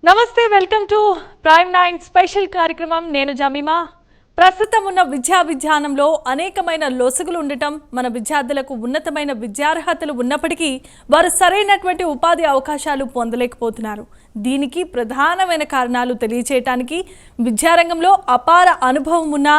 నమస్తే, welcome to prime 9 special కార్యక్రమం. నేను జమీమా. ప్రస్తుతం ఉన్న విద్యానంలో అనేకమైన లొసుగులు ఉండటం, మన విద్యార్థులకు ఉన్నతమైన విద్యార్హతలు ఉన్నప్పటికీ వారు సరైనటువంటి ఉపాధి అవకాశాలు పొందలేకపోతున్నారు. దీనికి ప్రధానమైన కారణాలు తెలియచేయడానికి విద్యారంగంలో అపార అనుభవం ఉన్న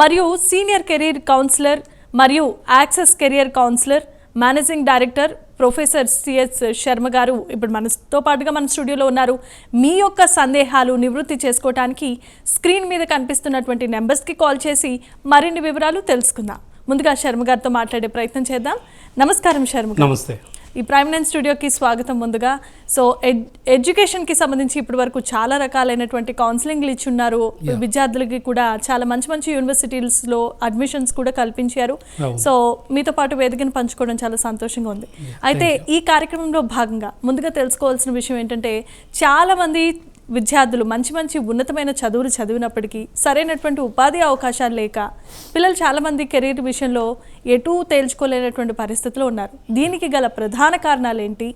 మరియు సీనియర్ కెరీర్ కౌన్సిలర్ మరియు access career councillor managing director professor CS Sharma గారు ఇప్పుడు మనతో పాటుగా మన స్టూడియోలో ఉన్నారు. మీ యొక్క సందేహాలు నివృత్తి చేసుకోవడానికి స్క్రీన్ మీద కనిపిస్తున్నటువంటి నెంబర్స్కి కాల్ చేసి మరిన్ని వివరాలు తెలుసుకుందాం. ముందుగా శర్మ గారితో మాట్లాడే ప్రయత్నం చేద్దాం. నమస్కారం శర్మ గారు. నమస్తే. ఈ ప్రైమ్ 9 స్టూడియోకి స్వాగతం. ముందుగా సో ఎడ్యుకేషన్కి సంబంధించి ఇప్పటి వరకు చాలా రకాలైనటువంటి కౌన్సిలింగ్లు ఇచ్చున్నారు. విద్యార్థులకి కూడా చాలా మంచి మంచి యూనివర్సిటీస్లో అడ్మిషన్స్ కూడా కల్పించారు. సో మీతో పాటు వేదికను పంచుకోవడం చాలా సంతోషంగా ఉంది. అయితే ఈ కార్యక్రమంలో భాగంగా ముందుగా తెలుసుకోవాల్సిన విషయం ఏంటంటే, చాలామంది విద్యార్థులు మంచి మంచి ఉన్నతమైన చదువులు చదివినప్పటికీ సరైనటువంటి ఉపాధి అవకాశాలు లేక పిల్లలు చాలామంది కెరీర్ విషయంలో ఎటూ తేల్చుకోలేనటువంటి పరిస్థితిలో ఉన్నారు. దీనికి గల ప్రధాన కారణాలు ఏంటి?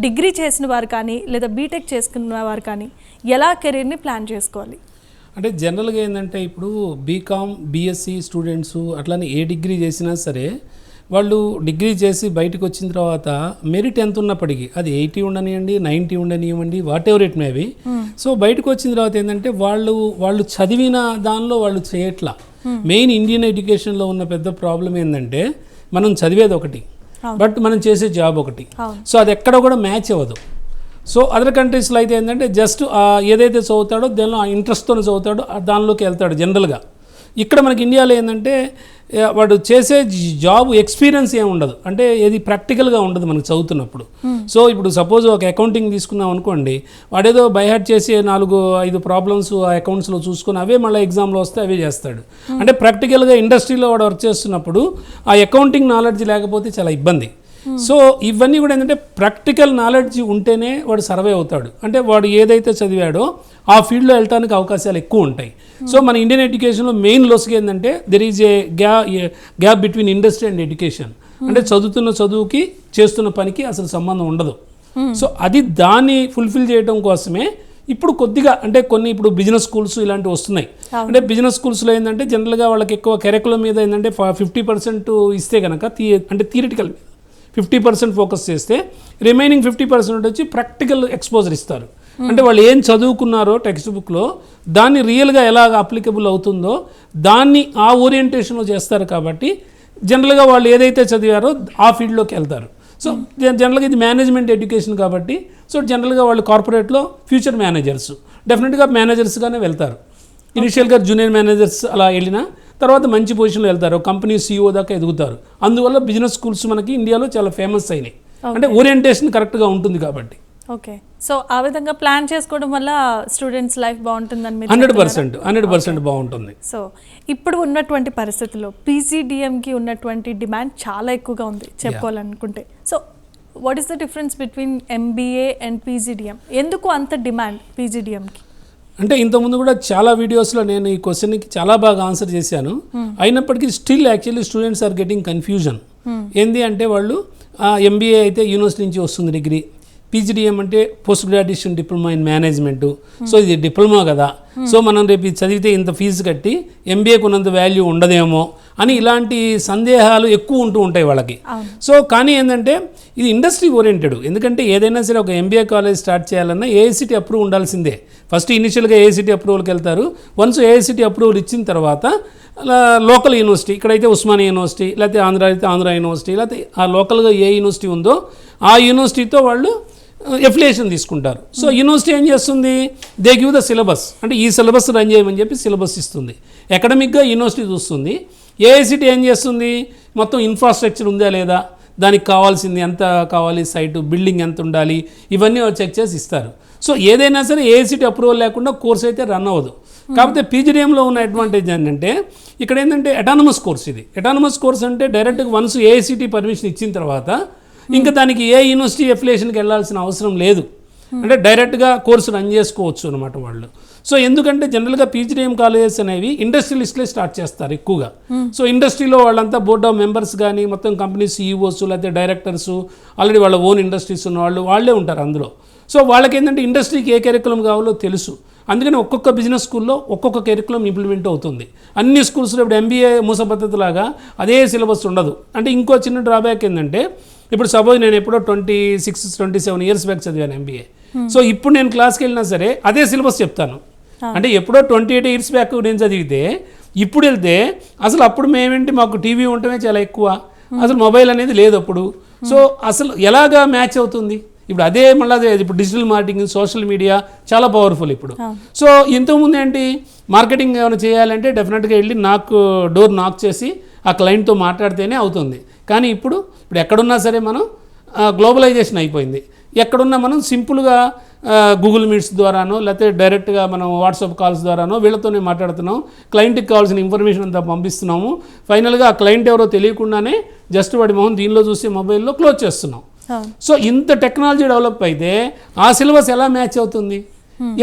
డిగ్రీ చేసిన వారు కానీ లేదా బీటెక్ చేసుకున్న వారు కానీ ఎలా కెరీర్ని ప్లాన్ చేసుకోవాలి? అంటే జనరల్గా ఏంటంటే, ఇప్పుడు బీకామ్ బీఎస్సీ స్టూడెంట్స్ అట్లానే ఏ డిగ్రీ చేసినా సరే వాళ్ళు డిగ్రీ చేసి బయటకు వచ్చిన తర్వాత మెరిట్ ఎంత ఉన్నప్పటికీ అది 80 ఉండనివ్వండి, 90 ఉండనివ్వండి, what ever it maybe. So బయటకు వచ్చిన తర్వాత ఏంటంటే వాళ్ళు చదివిన దానిలో వాళ్ళు చేయట్లా. మెయిన్ ఇండియన్ ఎడ్యుకేషన్లో ఉన్న పెద్ద ప్రాబ్లం ఏంటంటే, మనం చదివేది ఒకటి బట్ మనం చేసే జాబ్ ఒకటి. సో అది ఎక్కడ కూడా మ్యాచ్ అవ్వదు. సో అదర్ కంట్రీస్లో అయితే ఏంటంటే జస్ట్ ఏదైతే చదువుతాడో దానిలో ఆ ఇంట్రెస్ట్తో చదువుతాడో దానిలోకి వెళ్తాడు జనరల్గా. ఇక్కడ మనకి ఇండియాలో ఏంటంటే వాడు చేసే జాబ్ ఎక్స్పీరియన్స్ ఏమి ఉండదు, అంటే ఏది ప్రాక్టికల్గా ఉండదు మనకు చదువుతున్నప్పుడు. సో ఇప్పుడు సపోజ్ ఒక అకౌంటింగ్ తీసుకున్నాం అనుకోండి, వాడేదో బైహార్ట్ చేసి 4-5 ప్రాబ్లమ్స్ ఆ అకౌంట్స్లో చూసుకొని అవే మళ్ళీ ఎగ్జామ్లో వస్తే అవే చేస్తాడు. అంటే ప్రాక్టికల్గా ఇండస్ట్రీలో వాడు వర్క్ చేస్తున్నప్పుడు ఆ అకౌంటింగ్ నాలెడ్జ్ లేకపోతే చాలా ఇబ్బంది. సో ఇవన్నీ కూడా ఏంటంటే ప్రాక్టికల్ నాలెడ్జ్ ఉంటేనే వాడు సర్వే అవుతాడు. అంటే వాడు ఏదైతే చదివాడో ఆ ఫీల్డ్లో వెళ్ళడానికి అవకాశాలు ఎక్కువ ఉంటాయి. సో మన ఇండియన్ ఎడ్యుకేషన్లో మెయిన్ లొసుగు ఏంటంటే there is a gap between industry and education. అంటే చదువుతున్న చదువుకి చేస్తున్న పనికి అసలు సంబంధం ఉండదు. సో అది దాన్ని ఫుల్ఫిల్ చేయడం కోసమే ఇప్పుడు కొద్దిగా అంటే కొన్ని ఇప్పుడు బిజినెస్ స్కూల్స్ ఇలాంటివి వస్తున్నాయి. అంటే బిజినెస్ స్కూల్స్లో ఏంటంటే జనరల్గా వాళ్ళకి ఎక్కువ కరికులం మీద ఏంటంటే 50% ఇస్తే కనుక అంటే థియరిటికల్ 50% ఫోకస్ చేస్తే రిమైనింగ్ 50% వచ్చి ప్రాక్టికల్ ఎక్స్పోజర్ ఇస్తారు. అంటే వాళ్ళు ఏం చదువుకున్నారో టెక్స్ట్ బుక్లో దాన్ని రియల్గా ఎలాగ అప్లికబుల్ అవుతుందో దాన్ని ఆ ఓరియంటేషన్లో చేస్తారు. కాబట్టి జనరల్గా వాళ్ళు ఏదైతే చదివారో ఆ ఫీల్డ్లోకి వెళ్తారు. సో జనరల్గా ఇది మేనేజ్మెంట్ ఎడ్యుకేషన్ కాబట్టి సో జనరల్గా వాళ్ళు కార్పొరేట్లో ఫ్యూచర్ మేనేజర్స్ డెఫినెట్గా మేనేజర్స్గానే వెళ్తారు. ఇనిషియల్గా జూనియర్ మేనేజర్స్ అలా వెళ్ళినా తర్వాత మంచి పొజిషన్లో వెళ్తారు, కంపెనీ CEO దాకా ఎదుగుతారు. అందువల్ల బిజినెస్ స్కూల్స్ మనకి ఇండియాలో చాలా ఫేమస్ అయినాయి. అంటే ఓరియంటేషన్ కరెక్ట్గా ఉంటుంది కాబట్టి. ఓకే, సో ఆ విధంగా ప్లాన్ చేసుకోవడం వల్ల స్టూడెంట్స్ లైఫ్ బాగుంటుందని 100% బాగుంటుంది. సో ఇప్పుడు ఉన్నటువంటి పరిస్థితుల్లో PGDM-కి ఉన్నటువంటి డిమాండ్ చాలా ఎక్కువగా ఉంది చెప్పుకోవాలనుకుంటే. So what is the difference between MBA and PGDM? ఎందుకు అంత డిమాండ్ PGDM-కి? అంటే ఇంతకుముందు కూడా చాలా వీడియోస్లో నేను ఈ క్వశ్చన్కి చాలా బాగా ఆన్సర్ చేశాను. అయినప్పటికీ still actually students are getting confusion. ఏంది అంటే వాళ్ళు MBA అయితే యూనివర్సిటీ నుంచి వస్తుంది డిగ్రీ, PGDM అంటే post graduation diploma in management. So ఇది డిప్లొమా కదా, సో మనం రేపు చదివితే ఇంత ఫీజు కట్టి MBAకు ఉన్నంత వాల్యూ ఉండదేమో అని ఇలాంటి సందేహాలు ఎక్కువ ఉంటూ ఉంటాయి వాళ్ళకి. సో కానీ ఏంటంటే ఇది ఇండస్ట్రీ ఓరియంటెడ్. ఎందుకంటే ఏదైనా సరే ఒక MBA కాలేజ్ స్టార్ట్ చేయాలన్నా AICTE అప్రూవ్ ఉండాల్సిందే. ఫస్ట్ ఇనిషియల్గా AICTE అప్రూవల్కి వెళ్తారు. వన్స్ AICTE అప్రూవల్ ఇచ్చిన తర్వాత లోకల్ యూనివర్సిటీ, ఇక్కడైతే ఉస్మానియా యూనివర్సిటీ, లేకపోతే ఆంధ్ర యూనివర్సిటీ, లేకపోతే ఆ లోకల్గా ఏ యూనివర్సిటీ ఉందో ఆ యూనివర్సిటీతో వాళ్ళు ఎఫిలియేషన్ తీసుకుంటారు. సో యూనివర్సిటీ ఏం చేస్తుంది, దే గివ్ ద సిలబస్, అంటే ఈ సిలబస్ రన్ చేయమని చెప్పి సిలబస్ ఇస్తుంది. అకాడమిక్గా యూనివర్సిటీ చూస్తుంది. AICTE ఏం చేస్తుంది, మొత్తం ఇన్ఫ్రాస్ట్రక్చర్ ఉందా లేదా, దానికి కావాల్సింది ఎంత కావాలి, సైటు బిల్డింగ్ ఎంత ఉండాలి, ఇవన్నీ చెక్ చేసి ఇస్తారు. సో ఏదైనా సరే AICTE అప్రూవల్ లేకుండా కోర్స్ అయితే రన్ అవ్వదు. కాకపోతే PGDM-లో ఉన్న అడ్వాంటేజ్ ఏంటంటే ఇక్కడ ఏంటంటే అటానమస్ కోర్స్. ఇది అటానమస్ కోర్స్ అంటే డైరెక్ట్గా వన్స్ AICTE పర్మిషన్ ఇచ్చిన తర్వాత ఇంకా దానికి ఏ యూనివర్సిటీ ఎఫిలియేషన్కి వెళ్ళాల్సిన అవసరం లేదు. అంటే డైరెక్ట్గా కోర్సు రన్ చేసుకోవచ్చు అనమాట వాళ్ళు. సో ఎందుకంటే జనరల్గా పీజీడీఎం కాలేజెస్ అనేవి ఇండస్ట్రియలిస్ట్లే స్టార్ట్ చేస్తారు ఎక్కువగా. సో ఇండస్ట్రీలో వాళ్ళంతా బోర్డ్ ఆఫ్ మెంబర్స్ కానీ మొత్తం కంపెనీ సీఈఓస్ లేకపోతే డైరెక్టర్స్ ఆల్రెడీ వాళ్ళ ఓన్ ఇండస్ట్రీస్ ఉన్న వాళ్ళే ఉంటారు అందులో. సో వాళ్ళకి ఏంటంటే ఇండస్ట్రీకి ఏ కెరికులం కావాలో తెలుసు. అందుకని ఒక్కొక్క బిజినెస్ స్కూల్లో ఒక్కొక్క కెరికులం ఇంప్లిమెంట్ అవుతుంది. అన్ని స్కూల్స్లో ఇప్పుడు ఎంబీఏ మూస పద్ధతిలాగా అదే సిలబస్ ఉండదు. అంటే ఇంకో చిన్న డ్రాబ్యాక్ ఏంటంటే ఇప్పుడు సపోజ్ నేను ఎప్పుడో 26-27 ఇయర్స్ బ్యాక్ చదివాను ఎంబీఏ. సో ఇప్పుడు నేను క్లాస్కి వెళ్ళినా సరే అదే సిలబస్ చెప్తాను. అంటే ఎప్పుడో 28 ఇయర్స్ బ్యాక్ నేను చదివితే ఇప్పుడు వెళ్తే అసలు అప్పుడు మేమేంటి మాకు టీవీ ఉండటమే చాలా ఎక్కువ, అసలు మొబైల్ అనేది లేదు అప్పుడు. సో అసలు ఎలాగా మ్యాచ్ అవుతుంది? ఇప్పుడు అదే మళ్ళీ ఇప్పుడు డిజిటల్ మార్కెటింగ్ సోషల్ మీడియా చాలా పవర్ఫుల్ ఇప్పుడు. సో ఇంతకుముందు ఏంటి మార్కెటింగ్ ఏమైనా చేయాలంటే డెఫినెట్గా వెళ్ళి డోర్ నాక్ చేసి ఆ క్లయింట్తో మాట్లాడితేనే అవుతుంది. కానీ ఇప్పుడు ఎక్కడున్నా సరే మనం గ్లోబలైజేషన్ అయిపోయింది. ఎక్కడున్నా మనం సింపుల్గా గూగుల్ మీట్స్ ద్వారానో లేకపోతే డైరెక్ట్గా మనం వాట్సాప్ కాల్స్ ద్వారానో వీళ్ళతోనే మాట్లాడుతున్నాం. క్లయింట్కి కావాల్సిన ఇన్ఫర్మేషన్ అంతా పంపిస్తున్నాము. ఫైనల్గా ఆ క్లయింట్ ఎవరో తెలియకుండానే జస్ట్ వాడి మొహం దీనిలో చూసి మొబైల్లో క్లోజ్ చేస్తున్నాం. సో ఇంత టెక్నాలజీ డెవలప్ అయితే ఆ సిలబస్ ఎలా మ్యాచ్ అవుతుంది?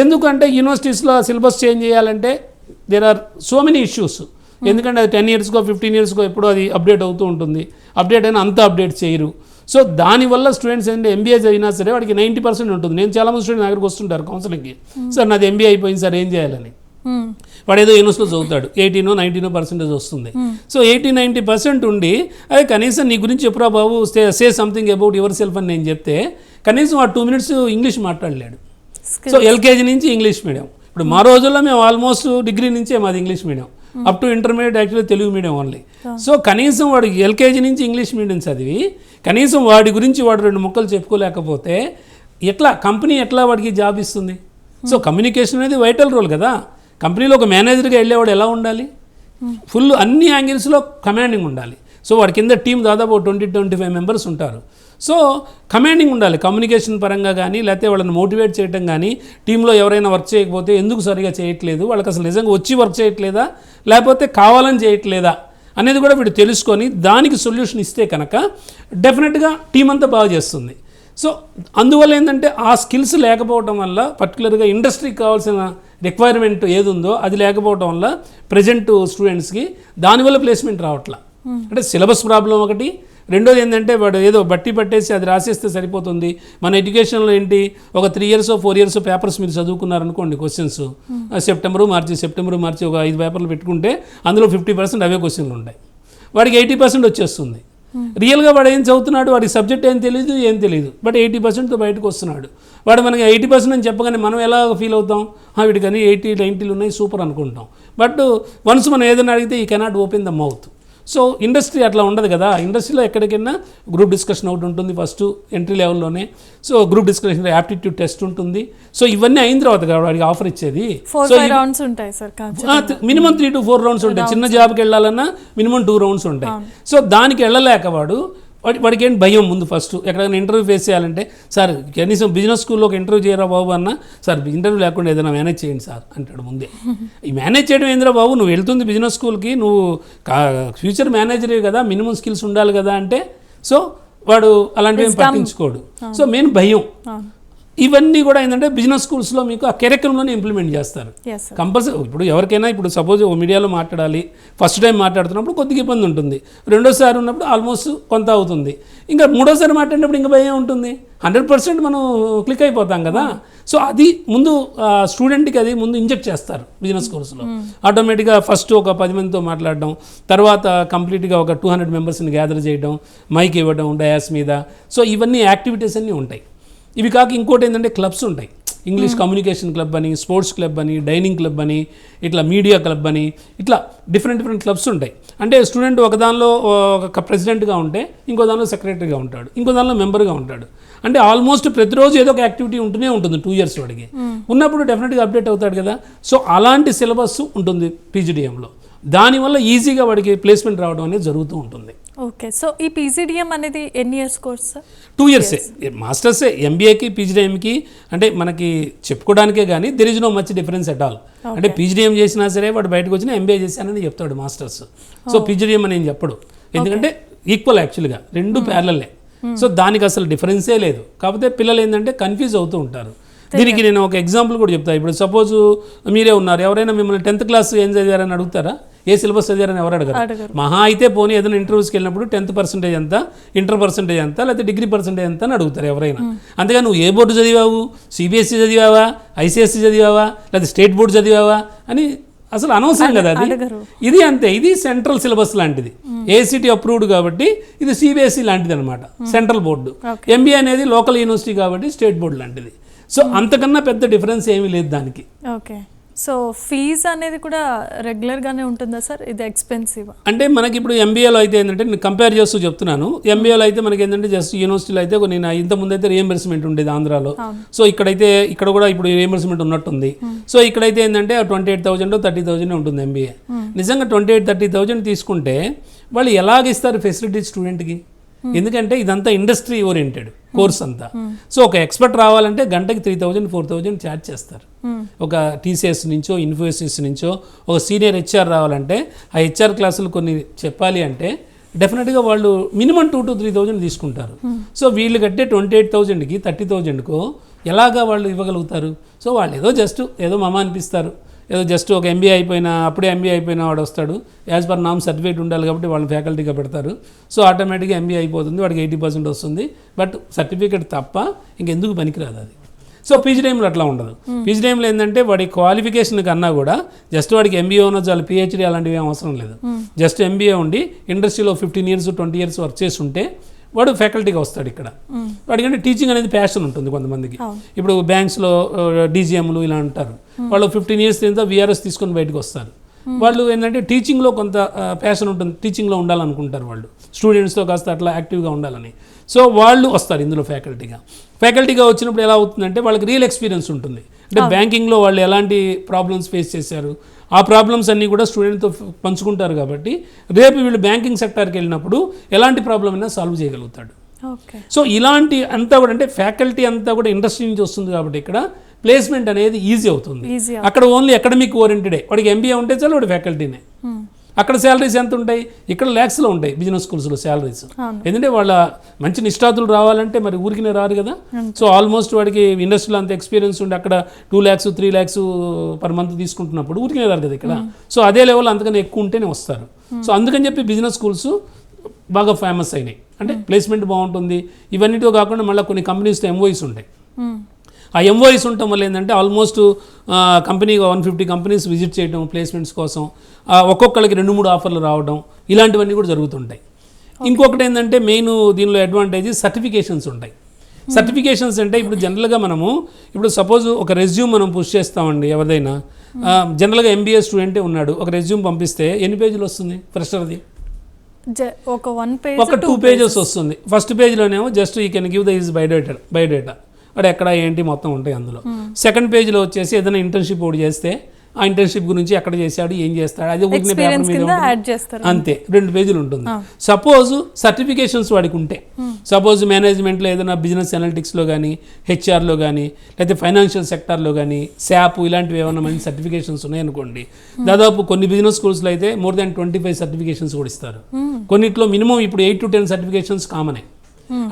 ఎందుకంటే యూనివర్సిటీస్లో సిలబస్ చేంజ్ చేయాలంటే there are so many issues. ఎందుకంటే అది 10 ఇయర్స్కో 15 ఇయర్స్కో ఎప్పుడో అది అప్డేట్ అవుతూ ఉంటుంది. అప్డేట్ అయినా అంతా అప్డేట్ చేయరు. సో దానివల్ల స్టూడెంట్స్ ఏంటంటే ఎంబీఏ చదివినా సరే వాడికి 90% ఉంటుంది. నేను చాలామంది స్టూడెంట్ దగ్గరికి వస్తుంటారు కౌన్సిలింగ్కి, సార్ నాది ఎంబీఏ అయిపోయింది సార్ ఏం చేయాలని. వాడు ఏదో యూనివర్సిటీలో చదువుతాడు, 18-19% వస్తుంది. సో 80-90% ఉండి అదే కనీసం నీ గురించి చెప్పురా బాబు, say something about yourself అని నేను చెప్తే కనీసం ఆ 2 minutes ఇంగ్లీష్ మాట్లాడలేడు. సో ఎల్కేజీ నుంచి ఇంగ్లీష్ మీడియం. ఇప్పుడు మా రోజుల్లో మేము ఆల్మోస్ట్ డిగ్రీ నుంచే మాది English medium, up to intermediate actually Telugu medium only. So కనీసం వాడు ఎల్కేజీ నుంచి ఇంగ్లీష్ మీడియం చదివి కనీసం వాడి గురించి వాడు 2 ముక్కలు చెప్పుకోలేకపోతే ఎట్లా కంపెనీ ఎట్లా వాడికి జాబ్ ఇస్తుంది? సో కమ్యూనికేషన్ అనేది వైటల్ రోల్ కదా. కంపెనీలో ఒక మేనేజర్గా వెళ్ళేవాడు ఎలా ఉండాలి? ఫుల్ అన్ని యాంగిల్స్లో కమాండింగ్ ఉండాలి. సో వాడి కింద టీం దాదాపు 20-25 మెంబర్స్ ఉంటారు. సో కమాండింగ్ ఉండాలి కమ్యూనికేషన్ పరంగా కానీ, లేకపోతే వాళ్ళని మోటివేట్ చేయడం కానీ, టీంలో ఎవరైనా వర్క్ చేయకపోతే ఎందుకు సరిగా చేయట్లేదు, వాళ్ళకి అసలు నిజంగా వచ్చి వర్క్ చేయట్లేదా లేకపోతే కావాలని చేయట్లేదా అనేది కూడా వీడు తెలుసుకొని దానికి సొల్యూషన్ ఇస్తే కనుక డెఫినెట్గా టీం అంతా బాగా చేస్తుంది. సో అందువల్ల ఏంటంటే ఆ స్కిల్స్ లేకపోవడం వల్ల పర్టికులర్గా ఇండస్ట్రీకి కావాల్సిన రిక్వైర్మెంట్ ఏది ఉందో అది లేకపోవడం వల్ల ప్రజెంట్ స్టూడెంట్స్కి దానివల్ల ప్లేస్మెంట్ రావట్లా. అంటే సిలబస్ ప్రాబ్లం ఒకటి, రెండోది ఏంటంటే వాడు ఏదో బట్టి పట్టేసి అది రాసేస్తే సరిపోతుంది. మన ఎడ్యుకేషన్లో ఏంటి ఒక 3 years 4 years పేపర్స్ మీరు చదువుకున్నారనుకోండి, క్వశ్చన్స్ సెప్టెంబరు మార్చి ఒక 5 పేపర్లు పెట్టుకుంటే అందులో 50% అవే క్వశ్చన్లు ఉంటాయి. వాడికి 80% వచ్చేస్తుంది. రియల్గా వాడు ఏం చదువుతున్నాడు, వాడికి సబ్జెక్ట్ ఏం తెలియదు, బట్ 80%తో బయటకు వస్తున్నాడు. వాడు మనకి 80% అని చెప్పగానే మనం ఎలా ఫీల్ అవుతాం, వీడికని 80-90 ఉన్నాయి సూపర్ అనుకుంటాం. బట్ వన్స్ మనం ఏదైనా అడిగితే he cannot open the mouth. So industry అట్లా ఉండదు కదా. ఇండస్ట్రీలో ఎక్కడికైనా గ్రూప్ డిస్కషన్ ఒకటి ఉంటుంది ఫస్ట్ ఎంట్రీ లెవెల్లోనే. So group discussion aptitude test ఉంటుంది. సో ఇవన్నీ అయిన తర్వాత వాడికి ఆఫర్ ఇచ్చేది. మినిమం 3 to 4 rounds ఉంటాయి. చిన్న జాబ్కి వెళ్ళాలన్నా మినిమం 2 rounds ఉంటాయి. సో దానికి వెళ్ళలేక వాడికి ఏంటి భయం ముందు ఫస్ట్ ఎక్కడైనా ఇంటర్వ్యూ ఫేస్ చేయాలంటే, సార్ కనీసం బిజినెస్ స్కూల్లో ఒక ఇంటర్వ్యూ చేయరా బాబు అన్న, సార్ ఇంటర్వ్యూ లేకుండా ఏదైనా మేనేజ్ చేయండి సార్ అంటాడు ముందే. ఈ మేనేజ్ చేయడం ఏందిరా బాబు, నువ్వు వెళ్తుంది బిజినెస్ స్కూల్కి, నువ్వు ఫ్యూచర్ మేనేజరే కదా, మినిమం స్కిల్స్ ఉండాలి కదా అంటే. సో వాడు అలాంటివి పట్టించుకోడు. సో మెయిన్ భయం. ఇవన్నీ కూడా ఏంటంటే బిజినెస్ స్కూల్స్లో మీకు ఆ కెరికులంలోనే ఇంప్లిమెంట్ చేస్తారు కంపల్సరీ. ఇప్పుడు ఎవరికైనా ఇప్పుడు సపోజ్ మీడియాలో మాట్లాడాలి, ఫస్ట్ టైం మాట్లాడుతున్నప్పుడు కొద్దిగా ఇబ్బంది ఉంటుంది, రెండోసారి ఉన్నప్పుడు ఆల్మోస్ట్ కొంత అవుతుంది, ఇంకా మూడోసారి మాట్లాడినప్పుడు ఇంకా భయం ఉంటుంది. 100% మనం క్లిక్ అయిపోతాం కదా. సో అది ముందు స్టూడెంట్కి అది ముందు ఇంజెక్ట్ చేస్తారు బిజినెస్ కోర్సులో. ఆటోమేటిక్గా ఫస్ట్ ఒక 10 మందితో మాట్లాడడం, తర్వాత కంప్లీట్గా ఒక 200 మెంబర్స్ని గ్యాదర్ చేయడం, మైక్ ఇవ్వడం డయాస్ మీద. సో ఇవన్నీ యాక్టివిటీస్ అన్నీ ఉంటాయి. ఇవి కాక ఇంకోటి ఏంటంటే క్లబ్స్ ఉంటాయి, ఇంగ్లీష్ కమ్యూనికేషన్ క్లబ్ అని, స్పోర్ట్స్ క్లబ్ అని, డైనింగ్ క్లబ్ అని, ఇట్లా మీడియా క్లబ్ అని, ఇట్లా డిఫరెంట్ క్లబ్స్ ఉంటాయి. అంటే స్టూడెంట్ ఒక దానిలో ఒక ప్రెసిడెంట్గా ఉంటే ఇంకో దానిలో సెక్రటరీగా ఉంటాడు, ఇంకో దానిలో మెంబర్గా ఉంటాడు. అంటే ఆల్మోస్ట్ ప్రతిరోజు ఏదో ఒక యాక్టివిటీ ఉంటూనే ఉంటుంది 2 years వాడికి. ఉన్నప్పుడు డెఫినెట్గా అప్డేట్ అవుతాడు కదా. సో అలాంటి సిలబస్ ఉంటుంది పీజీడీఎంలో. దానివల్ల ఈజీగా వాడికి ప్లేస్మెంట్ రావడం అనేది జరుగుతూ ఉంటుంది. ఓకే, సో ఈ పీజీడీఎం అనేది ఎన్ని ఇయర్స్ కోర్స్? 2 years మాస్టర్సే. ఎంబీఏకి పీజీడీఎంకి అంటే మనకి చెప్పుకోవడానికే కానీ there is no much difference at all. అంటే పీజీడీఎం చేసినా సరే వాడు బయటకు వచ్చినా ఎంబీఏ చేశానని చెప్తాడు మాస్టర్స్. సో పీజీడీఎం అని ఏం చెప్పడు, ఎందుకంటే ఈక్వల్ యాక్చువల్గా 2 ప్యారలలే. సో దానికి అసలు డిఫరెన్సే లేదు. కాకపోతే పిల్లలు ఏంటంటే కన్ఫ్యూజ్ అవుతూ ఉంటారు. దీనికి నేను ఒక ఎగ్జాంపుల్ కూడా చెప్తాను. ఇప్పుడు సపోజ్ మీరే ఉన్నారు, ఎవరైనా మిమ్మల్ని 10th క్లాస్ ఏం చదివారని అడుగుతారా? ఏ సిలబస్ చదివారని ఎవరు అడగరు. మహా అయితే పోనీ ఏదైనా ఇంటర్వ్యూస్కి వెళ్ళినప్పుడు 10th% ఎంత, ఇంటర్ పర్సెంటేజ్ ఎంత, లేకపోతే డిగ్రీ పర్సెంటేజ్ ఎంత అని అడుగుతారు ఎవరైనా. అంతేగా నువ్వు ఏ బోర్డు చదివావు, సిబిఎస్ఈ చదివావా, ఐసిఎస్సి చదివావా, లేకపోతే స్టేట్ బోర్డు చదివావా అని అసలు అనవసరం కదా అది. ఇది అంతే, ఇది సెంట్రల్ సిలబస్ లాంటిది, ఏఐసిటి అప్రూవ్డ్ కాబట్టి ఇది సిబిఎస్ఈ లాంటిది అనమాట, సెంట్రల్ బోర్డు. ఎంబీఏ అనేది లోకల్ యూనివర్సిటీ కాబట్టి స్టేట్ బోర్డు లాంటిది. సో అంతకన్నా పెద్ద డిఫరెన్స్ ఏమీ లేదు దానికి. ఓకే. సో ఫీజు అనేది కూడా రెగ్యులర్గానే ఉంటుందా సార్? ఇది ఎక్స్పెన్సివ్ అంటే మనకి ఇప్పుడు ఎంబీఏలో అయితే ఏంటంటే నేను కంపేర్ చేస్తూ చెప్తున్నాను. ఎంబీఏలో అయితే మనకి ఏంటంటే జస్ట్ యూనివర్సిటీలో అయితే కొన్ని ఇంతకుముందు అయితే రియంబర్స్మెంట్ ఉండేది ఆంధ్రాలో. సో ఇక్కడ కూడా ఇప్పుడు రియంబర్స్మెంట్ ఉన్నట్టుంది. సో ఇక్కడైతే ఏంటంటే 28,000 30,000 ఉంటుంది ఎంబీఏ. నిజంగా 28,000-30,000 తీసుకుంటే వాళ్ళు ఎలాగిస్తారు ఫెసిలిటీస్ స్టూడెంట్కి? ఎందుకంటే ఇదంతా ఇండస్ట్రీ ఓరియంటెడ్ కోర్స్ అంతా. సో ఒక ఎక్స్పర్ట్ రావాలంటే గంటకి 3,000-4,000 ఛార్జ్ చేస్తారు. ఒక టీసీఎస్ నుంచో ఇన్ఫోసిస్ నుంచో ఒక సీనియర్ హెచ్ఆర్ రావాలంటే ఆ హెచ్ఆర్ క్లాసులు కొన్ని చెప్పాలి అంటే డెఫినెట్గా వాళ్ళు మినిమం 2,000-3,000 తీసుకుంటారు. సో వీళ్ళు కట్టే 28,000కి 30,000కో ఎలాగా వాళ్ళు ఇవ్వగలుగుతారు? సో వాళ్ళు ఏదో మమ అనిపిస్తారు, ఏదో జస్ట్ ఒక అప్పుడే ఎంబీఏ అయిపోయిన వాడు వస్తాడు, యాజ్ పర్ నామ్ సర్టిఫికేట్ ఉండాలి కాబట్టి వాళ్ళని ఫ్యాకల్టీగా పెడతారు. సో ఆటోమేటిక్గా ఎంబీఏ అయిపోతుంది, వాడికి 80% వస్తుంది. బట్ సర్టిఫికేట్ తప్ప ఇంకెందుకు పనికిరాదు అది. సో పీజీ టైంలో అట్లా ఉండదు. పీజీ టైంలో ఏంటంటే వాడి క్వాలిఫికేషన్ కన్నా కూడా జస్ట్ వాడికి ఎంబీఏ ఉన్న చాలు, పిహెచ్డీ అలాంటివి ఏం అవసరం లేదు. జస్ట్ ఎంబీఏ ఉండి ఇండస్ట్రీలో 15 years 20 years వర్క్ చేసి ఉంటే వాడు ఫ్యాకల్టీగా వస్తాడు. ఇక్కడ వాడికంటే టీచింగ్ అనేది ప్యాషన్ ఉంటుంది కొంతమందికి. ఇప్పుడు బ్యాంక్స్లో డీజీఎంలు ఇలా అంటారు, వాళ్ళు 15 years తర్వాత వీఆర్ఎస్ తీసుకొని బయటకు వస్తారు. వాళ్ళు ఏంటంటే టీచింగ్లో కొంత ప్యాషన్ ఉంటుంది, టీచింగ్లో ఉండాలనుకుంటారు వాళ్ళు, స్టూడెంట్స్తో కాస్త అట్లా యాక్టివ్గా ఉండాలని. సో వాళ్ళు వస్తారు ఇందులో ఫ్యాకల్టీగా వచ్చినప్పుడు ఎలా అవుతుందంటే వాళ్ళకి రియల్ ఎక్స్పీరియన్స్ ఉంటుంది. అంటే బ్యాంకింగ్లో వాళ్ళు ఎలాంటి ప్రాబ్లమ్స్ ఫేస్ చేశారు, ఆ ప్రాబ్లమ్స్ అన్నీ కూడా స్టూడెంట్తో పంచుకుంటారు కాబట్టి రేపు వీళ్ళు బ్యాంకింగ్ సెక్టార్కి వెళ్ళినప్పుడు ఎలాంటి ప్రాబ్లం అయినా సాల్వ్ చేయగలుగుతాడు. సో ఇలాంటి అంతా కూడా అంటే ఫ్యాకల్టీ అంతా కూడా ఇండస్ట్రీ నుంచి వస్తుంది కాబట్టి ఇక్కడ ప్లేస్మెంట్ అనేది ఈజీ అవుతుంది. అక్కడ ఓన్లీ అకాడమిక్ ఓరియంటెడే, వాడికి ఎంబీఏ ఉంటే చాలు వాడి ఫ్యాకల్టీనే. అక్కడ శాలరీస్ ఎంత ఉంటాయి, ఇక్కడ ల్యాక్స్లో ఉంటాయి బిజినెస్ స్కూల్స్లో శాలరీస్. ఎందుకంటే వాళ్ళ మంచి నిష్ఠాతులు రావాలంటే మరి ఊరికినే రారు కదా. సో ఆల్మోస్ట్ వాడికి ఇండస్ట్రీలో అంత ఎక్స్పీరియన్స్ ఉండి అక్కడ 2 lakhs 3 lakhs పర్ మంత్ తీసుకుంటున్నప్పుడు ఊరికినే రారు కదా ఇక్కడ. సో అదే లెవెల్ అంతకన్నా ఎక్కువ ఉంటేనే వస్తారు. సో అందుకని చెప్పి బిజినెస్ స్కూల్స్ బాగా ఫేమస్ అయినాయి. అంటే ప్లేస్మెంట్ బాగుంటుంది. ఇవన్నిటితో కాకుండా మళ్ళీ కొన్ని కంపెనీస్తో ఎంఓఈస్ ఉంటాయి. ఆ ఎంఓఈస్ ఉండటం వల్ల ఏంటంటే ఆల్మోస్ట్ కంపెనీ 150 కంపెనీస్ విజిట్ చేయడం ప్లేస్మెంట్స్ కోసం, ఒక్కొక్కరికి 2-3 ఆఫర్లు రావడం, ఇలాంటివన్నీ కూడా జరుగుతుంటాయి. ఇంకొకటి ఏంటంటే మెయిన్ దీనిలో అడ్వాంటేజ్ సర్టిఫికేషన్స్ ఉంటాయి. సర్టిఫికేషన్స్ అంటే ఇప్పుడు జనరల్గా మనము ఇప్పుడు సపోజ్ ఒక రెజ్యూమ్ మనం పుష్ చేస్తామండి ఎవరిదైనా. జనరల్గా ఎంబీఏ స్టూడెంటే ఉన్నాడు, ఒక రెజ్యూమ్ పంపిస్తే ఎన్ని పేజీలు వస్తుంది ఫ్రెషర్ది? ఒక 2 pages వస్తుంది. ఫస్ట్ పేజ్లోనేమో just you can give the his biodata, వాడు ఎక్కడ ఏంటి మొత్తం ఉంటాయి అందులో. సెకండ్ పేజ్లో వచ్చేసి ఏదైనా ఇంటర్న్షిప్ ఒకటి చేస్తే ఆ ఇంటర్న్షిప్ గురించి ఎక్కడ చేశాడు, ఏం చేస్తాడు, అది ఊరికే పేపర్ మీద అంతే 2 pages ఉంటుంది. సపోజ్ సర్టిఫికేషన్స్ వాడికి ఉంటే, సపోజ్ మేనేజ్మెంట్లో ఏదైనా బిజినెస్ అనలిటిక్స్లో కానీ, హెచ్ఆర్లో కానీ, లేకపోతే ఫైనాన్షియల్ సెక్టార్లో కానీ, శాప్ ఇలాంటివి ఏమైనా మంచి సర్టిఫికేషన్స్ ఉన్నాయనుకోండి, దాదాపు కొన్ని బిజినెస్ స్కూల్స్లో అయితే మోర్ దాన్ 25 సర్టిఫికేషన్స్ కూడా ఇస్తారు. కొన్నిట్లో మినిమం ఇప్పుడు 8 to 10 సర్టిఫికేషన్స్ కామనే.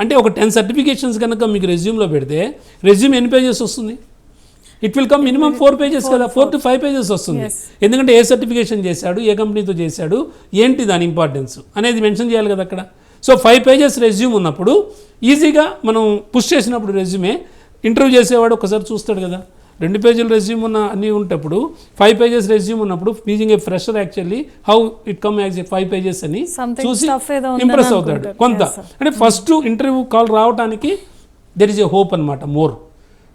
అంటే ఒక 10 సర్టిఫికేషన్స్ కనుక మీకు రెజ్యూమ్లో పెడితే రెజ్యూమ్ ఎన్ని పేజెస్ వస్తుంది? It will come minimum 4 pages కదా, 4 to 5 pages వస్తుంది. ఎందుకంటే ఏ సర్టిఫికేషన్ చేశాడు, ఏ కంపెనీతో చేశాడు, ఏంటి దాని ఇంపార్టెన్స్ అనేది మెన్షన్ చేయాలి కదా అక్కడ. సో 5 pages రెజ్యూమ్ ఉన్నప్పుడు ఈజీగా మనం పుష్ చేసినప్పుడు రెజ్యూమే ఇంటర్వ్యూ చేసేవాడు ఒకసారి చూస్తాడు కదా. 2 pages రెజ్యూమ్ ఉన్న అన్నీ ఉంటప్పుడు 5 pages రెజ్యూమ్ ఉన్నప్పుడు being a fresher actually how it come as a 5 pages అని చూసి ఇంప్రెస్ అవుతాడు కొంత. అంటే ఫస్ట్ ఇంటర్వ్యూ కాల్ రావడానికి దెర్ ఇస్ ఏ హోప్ అనమాట మోర్.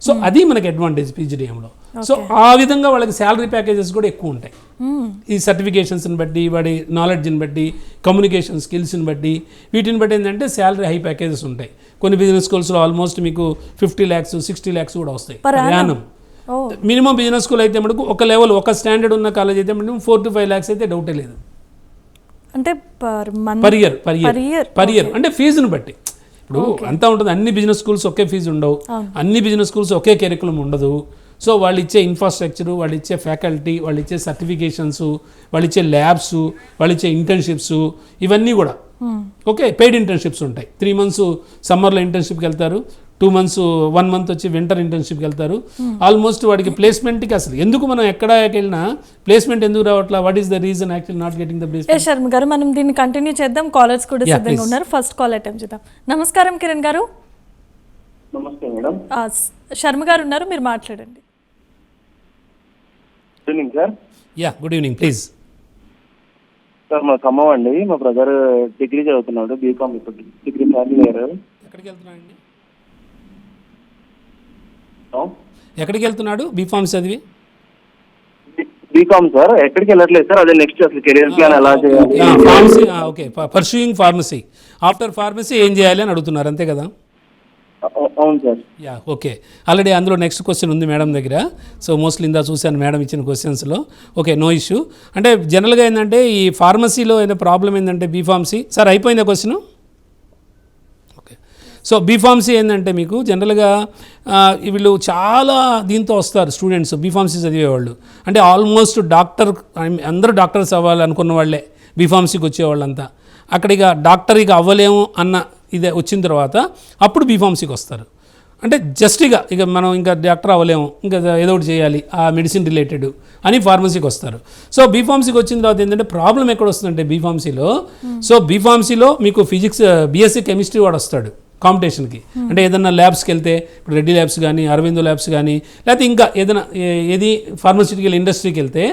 సో అది మనకి అడ్వాంటేజ్ పీజీడీఎంలో. సో ఆ విధంగా వాళ్ళకి శాలరీ ప్యాకేజెస్ కూడా ఎక్కువ ఉంటాయి. ఈ సర్టిఫికేషన్స్ని బట్టి, వాడి నాలెడ్జ్ని బట్టి, కమ్యూనికేషన్ స్కిల్స్ని బట్టి, వీటిని బట్టి ఏంటంటే శాలరీ హై ప్యాకేజెస్ ఉంటాయి. కొన్ని బిజినెస్ స్కూల్స్లో ఆల్మోస్ట్ మీకు 50 lakhs 60 lakhs కూడా వస్తాయి యానం. మినిమం బిజినెస్ స్కూల్ అయితే మనకు ఒక లెవెల్, ఒక స్టాండర్డ్ ఉన్న కాలేజ్ అయితే మినిమం 4 to 5 lakhs అయితే డౌటే లేదు. అంటే పర్ ఇయర్ అంటే ఫీజుని బట్టి. ఇప్పుడు అంతా ఉంటుంది, అన్ని బిజినెస్ స్కూల్స్ ఒకే ఫీజు ఉండవు, అన్ని బిజినెస్ స్కూల్స్ ఒకే కరికులం ఉండదు. సో వాళ్ళు ఇచ్చే ఇన్ఫ్రాస్ట్రక్చరు, వాళ్ళు ఇచ్చే ఫ్యాకల్టీ, వాళ్ళు ఇచ్చే సర్టిఫికేషన్స్, వాళ్ళు ఇచ్చే ల్యాబ్స్, వాళ్ళు ఇచ్చే ఇంటర్న్షిప్స్, ఇవన్నీ కూడా ఓకే పెయిడ్ ఇంటర్న్షిప్స్ ఉంటాయి. 3 months సమ్మర్లో ఇంటర్న్షిప్కి వెళ్తారు, 2 months 1 month వచ్చి వింటర్ ఇంటర్న్షిప్కి వెళ్తారు. ఆల్మోస్ట్ వాడికి ప్లేస్మెంట్కి అసలు ఎందుకు మనం ఎక్కడికి వెళ్ళినా ప్లేస్మెంట్ ఎందుకు రావట్లా, what is the reason actually not getting the placement? Sharma గారు మనం దీన్ని కంటిన్యూ చేద్దాం. కాలర్స్ కూడా Yeah, సిద్ధంగా please. ఉన్నారు. ఫస్ట్ కాల్ అటెంప్ట్ చేద్దాం. నమస్కారం కిరణ్ గారు. నమస్తే మేడం. శర్మ గారు ఉన్నారు, మీరు మాట్లాడండి. Good evening sir. Yeah, good evening, please. Sir మా ఖమ్మం అండి. మా బ్రదర్ డిగ్రీ చదువుతున్నాడు, బీకామ్ ఇప్పుడు డిగ్రీ ఫైనల్ ఇయర్. ఎక్కడికి వెళ్తున్నాడు? ఎక్కడికి వెళ్తున్నాడు బీఫార్మసీ చదివి? BCom sir. ఎక్కడికి వెళ్ళట్లేదు సార్, అదే నెక్స్ట్ అసలు కెరీర్ ప్లాన్ ఎలా చేయాలి? Pharmacy, okay, pursuing pharmacy. After pharmacy ఏం చేయాలి అని అడుగుతున్నారు, అంతే కదా? అవును సార్. Yeah, okay. ఆల్రెడీ అందులో నెక్స్ట్ క్వశ్చన్ ఉంది మేడం దగ్గర. సో మోస్ట్లీ ఇందా చూశాను మేడం ఇచ్చిన క్వశ్చన్స్లో. Okay, no issue. అంటే జనరల్గా ఏంటంటే ఈ ఫార్మసీలో అయిన ప్రాబ్లం ఏంటంటే బీఫార్మసీ సార్ అయిపోయిందా క్వశ్చన్? ఓకే. సో బీఫార్మసీ ఏంటంటే మీకు జనరల్గా వీళ్ళు చాలా దీంతో వస్తారు స్టూడెంట్స్ బీఫార్మసీ చదివేవాళ్ళు. అంటే ఆల్మోస్ట్ డాక్టర్, అందరూ డాక్టర్స్ అవ్వాలనుకున్న వాళ్ళే బీఫార్మసీకి వచ్చేవాళ్ళంతా. అక్కడ ఇక డాక్టర్ ఇక అవ్వలేము అన్న ఇదే వచ్చిన తర్వాత అప్పుడు బీఫార్మసీకి వస్తారు. అంటే జస్ట్ ఇక మనం ఇంకా డాక్టర్ అవ్వలేము, ఇంకా ఏదో ఒకటి చేయాలి ఆ మెడిసిన్ రిలేటెడ్ అని ఫార్మసీకి వస్తారు. సో బీఫార్మసీకి వచ్చిన తర్వాత ఏంటంటే ప్రాబ్లం ఎక్కడ వస్తుందంటే బీఫార్మసీలో, సో బీఫార్మసీలో మీకు ఫిజిక్స్ బీఎస్సీ కెమిస్ట్రీ వాడు వస్తాడు కాంపిటీషన్కి. అంటే ఏదైనా ల్యాబ్స్కి వెళ్తే ఇప్పుడు రెడ్డి ల్యాబ్స్ కానీ అరవిందో ల్యాబ్స్ కానీ లేకపోతే ఇంకా ఏదైనా ఏది ఫార్మస్యూటికల్ ఇండస్ట్రీకి వెళ్తే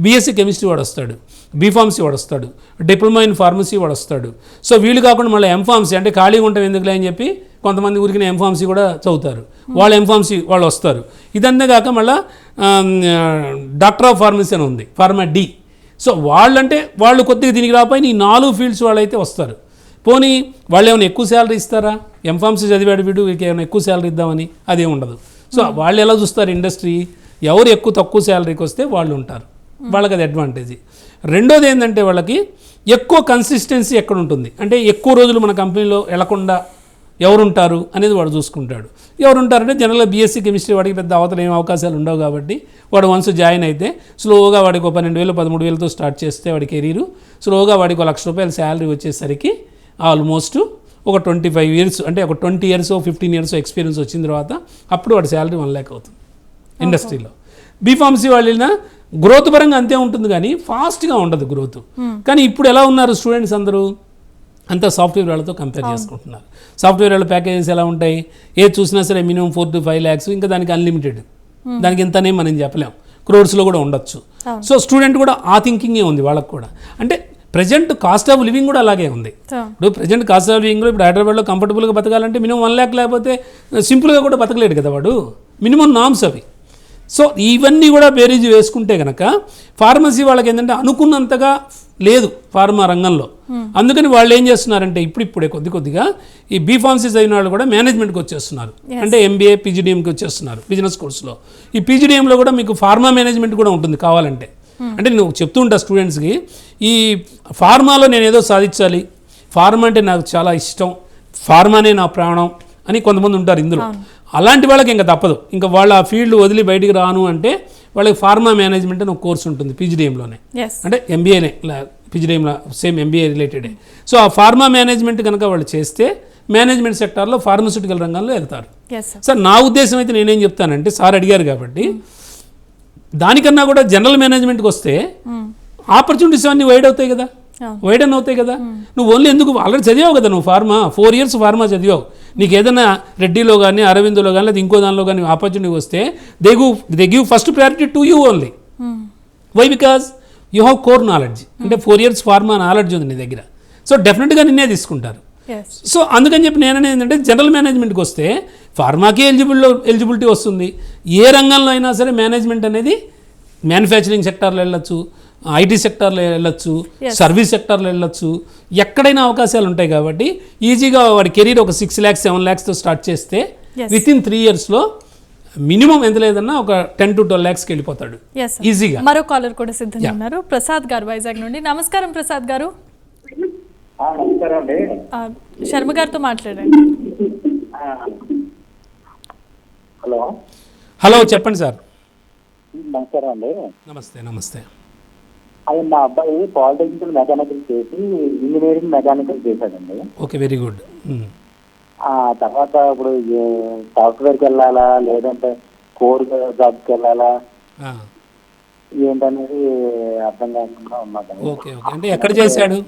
బీఎస్సీ కెమిస్ట్రీ వాడు వస్తాడు, బీఫార్మసీ వాడు వస్తాడు, డిప్లొమా ఇన్ ఫార్మసీ వాడు వస్తాడు. సో వీళ్ళు కాకుండా మళ్ళీ ఎంఫార్మసీ అంటే ఖాళీగా ఉంటాం ఎందుకులే అని చెప్పి కొంతమంది ఊరికి ఎంఫార్మసీ కూడా చదువుతారు, వాళ్ళు ఎంఫార్మసీ వాళ్ళు వస్తారు. ఇదంతా కాక మళ్ళీ డాక్టర్ ఆఫ్ ఫార్మసీ అని ఉంది, ఫార్మా డి. సో వాళ్ళు కొద్దిగా దీనికి రాకపోయినా ఈ 4 ఫీల్డ్స్ వాళ్ళు అయితే వస్తారు. పోనీ వాళ్ళు ఏమైనా ఎక్కువ శాలరీ ఇస్తారా? ఎంఫార్మసీ చదివాడు వీడు, ఏమైనా ఎక్కువ శాలరీ ఇద్దామని అదే ఉండదు. సో వాళ్ళు ఎలా చూస్తారు ఇండస్ట్రీ, ఎవరు ఎక్కువ తక్కువ శాలరీకి వస్తే వాళ్ళు ఉంటారు, వాళ్ళకి అది అడ్వాంటేజ్. రెండోది ఏంటంటే వాళ్ళకి ఎక్కువ కన్సిస్టెన్సీ ఎక్కడ ఉంటుంది అంటే ఎక్కువ రోజులు మన కంపెనీలో వెళ్లకుండా ఎవరుంటారు అనేది వాడు చూసుకుంటాడు. ఎవరుంటారంటే జనరల్గా బీఎస్సీ కెమిస్ట్రీ వాడికి పెద్ద అవతల ఏం అవకాశాలు ఉండవు కాబట్టి వాడు వన్స్ జాయిన్ అయితే స్లోగా వాడికి 12,000 13,000తో స్టార్ట్ చేస్తే వాడి కెరీరు స్లోగా వాడికి ₹1,00,000 శాలరీ వచ్చేసరికి ఆల్మోస్ట్ ఒక 25 years అంటే ఒక 20 years 15 years ఎక్స్పీరియన్స్ వచ్చిన తర్వాత అప్పుడు వాడి శాలరీ 1 lakh అవుతుంది ఇండస్ట్రీలో. బీఫార్మసీ వాళ్ళ గ్రోత్ పరంగా అంతే ఉంటుంది కానీ ఫాస్ట్గా ఉండదు గ్రోత్. కానీ ఇప్పుడు ఎలా ఉన్నారు స్టూడెంట్స్ అందరూ అంతా సాఫ్ట్వేర్ వాళ్ళతో కంపేర్ చేసుకుంటున్నారు. సాఫ్ట్వేర్ వాళ్ళ ప్యాకేజెస్ ఎలా ఉంటాయి, ఏది చూసినా సరే మినిమం 4 to 5 lakhs, ఇంకా దానికి అన్లిమిటెడ్, దానికి ఇంతనే మనం చెప్పలేం, క్రోర్స్లో కూడా ఉండొచ్చు. సో స్టూడెంట్ కూడా ఆ థింకింగే ఉంది వాళ్ళకు కూడా. అంటే ప్రజెంట్ కాస్ట్ ఆఫ్ లివింగ్ కూడా అలాగే ఉంది. ఇప్పుడు ప్రజెంట్ కాస్ట్ ఆఫ్ లివింగ్లో ఇప్పుడు హైదరాబాద్లో కంఫర్టబుల్గా బతకాలంటే మినిమం 1 lakh లేకపోతే సింపుల్గా కూడా బతకలేడు కదా వాడు, మినిమం నామ్స్ అవి. సో ఇవన్నీ కూడా బేరీజ్ వేసుకుంటే కనుక ఫార్మసీ వాళ్ళకి ఏంటంటే అనుకున్నంతగా లేదు ఫార్మా రంగంలో. అందుకని వాళ్ళు ఏం చేస్తున్నారంటే ఇప్పుడిప్పుడే కొద్దిగా ఈ బీఫార్మసీ చదివిన వాళ్ళు కూడా మేనేజ్మెంట్కి వచ్చేస్తున్నారు. అంటే ఎంబీఏ పీజీడీఎంకి వచ్చేస్తున్నారు బిజినెస్ కోర్సులో. ఈ పీజీడీఎంలో కూడా మీకు ఫార్మా మేనేజ్మెంట్ కూడా ఉంటుంది కావాలంటే. అంటే నువ్వు చెప్తూ ఉంటా స్టూడెంట్స్కి, ఈ ఫార్మాలో నేను ఏదో సాధించాలి, ఫార్మా అంటే నాకు చాలా ఇష్టం, ఫార్మానే నా ప్రాణం అని కొంతమంది ఉంటారు ఇందులో. అలాంటి వాళ్ళకి ఇంకా తప్పదు, ఇంకా వాళ్ళు ఆ ఫీల్డ్ వదిలి బయటికి రాను అంటే వాళ్ళకి ఫార్మా మేనేజ్మెంట్ అని ఒక కోర్స్ ఉంటుంది పీజీడీఎంలోనే. అంటే ఎంబీఏనే పీజీడీఎంలో సేమ్ ఎంబీఏ రిలేటెడే. సో ఆ ఫార్మా మేనేజ్మెంట్ కనుక వాళ్ళు చేస్తే మేనేజ్మెంట్ సెక్టార్లో ఫార్మస్యూటికల్ రంగంలో వెళ్తారు. సార్ నా ఉద్దేశం అయితే నేనేం చెప్తానంటే, సార్ అడిగారు కాబట్టి దానికన్నా కూడా జనరల్ మేనేజ్మెంట్కి వస్తే ఆపర్చునిటీస్ అన్నీ వైడ్ అవుతాయి కదా, వైడన్ అవుతాయి కదా. నువ్వు ఓన్లీ ఎందుకు ఆల్రెడీ చదివావు కదా, నువ్వు ఫార్మా 4 years ఫార్మా చదివావు, నీకు ఏదైనా రెడ్డిలో కానీ అరవిందోలో కానీ లేదా ఇంకో దానిలో కానీ ఆపర్చునిటీ వస్తే they give first priority to you only. Why? Because you have core knowledge, అంటే 4 years ఫార్మా నాలెడ్జ్ ఉంది నీ దగ్గర. సో డెఫినెట్గా నిన్నే తీసుకుంటారు. సో అందుకని చెప్పి నేను ఏంటంటే జనరల్ మేనేజ్మెంట్కి వస్తే ఫార్మాకి ఎలిజిబిలిటీ వస్తుంది. ఏ రంగంలో అయినా సరే మేనేజ్మెంట్ అనేది మ్యానుఫ్యాక్చరింగ్ సెక్టార్లో వెళ్ళొచ్చు, ఐటీ సెక్టార్లో వెళ్ళొచ్చు, సర్వీస్ సెక్టార్లో వెళ్ళొచ్చు, ఎక్కడైనా అవకాశాలు ఉంటాయి. కాబట్టి ఈజీగా వాడి కెరీర్ ఒక 6 lakhs 7 lakhsతో స్టార్ట్ చేస్తే విత్ ఇన్ 3 yearsలో మినిమం ఎంత లేదన్నా ఒక 10 to 12 lakhsకి వెళ్ళిపోతాడు ఈజీగా. మరో కాలర్ కూడా సిద్ధంగా ఉన్నారు, ప్రసాద్ గారు వైజాగ్ నుండి. నమస్కారం ప్రసాద్ గారు. నమస్కారం అండి. శర్మ గారితో మాట్లాడండి. హలో చెప్పండి సార్. నమస్కారం అండి. నమస్తే. అది మా అబ్బాయి పాలిటెక్నికల్ మెకానికల్ చేసి ఇంజనీరింగ్ మెకానికల్ చేశాడండి. Okay, very good. ఆ తర్వాత ఇప్పుడు సాఫ్ట్వేర్కి వెళ్ళాలా లేదంటే కోర్ జాబ్కి వెళ్ళాలా ఆ, ఏంటనేది అర్థం కాకుండా ఉన్నది. Okay okay. అంటే ఎక్కడ చేశాడు?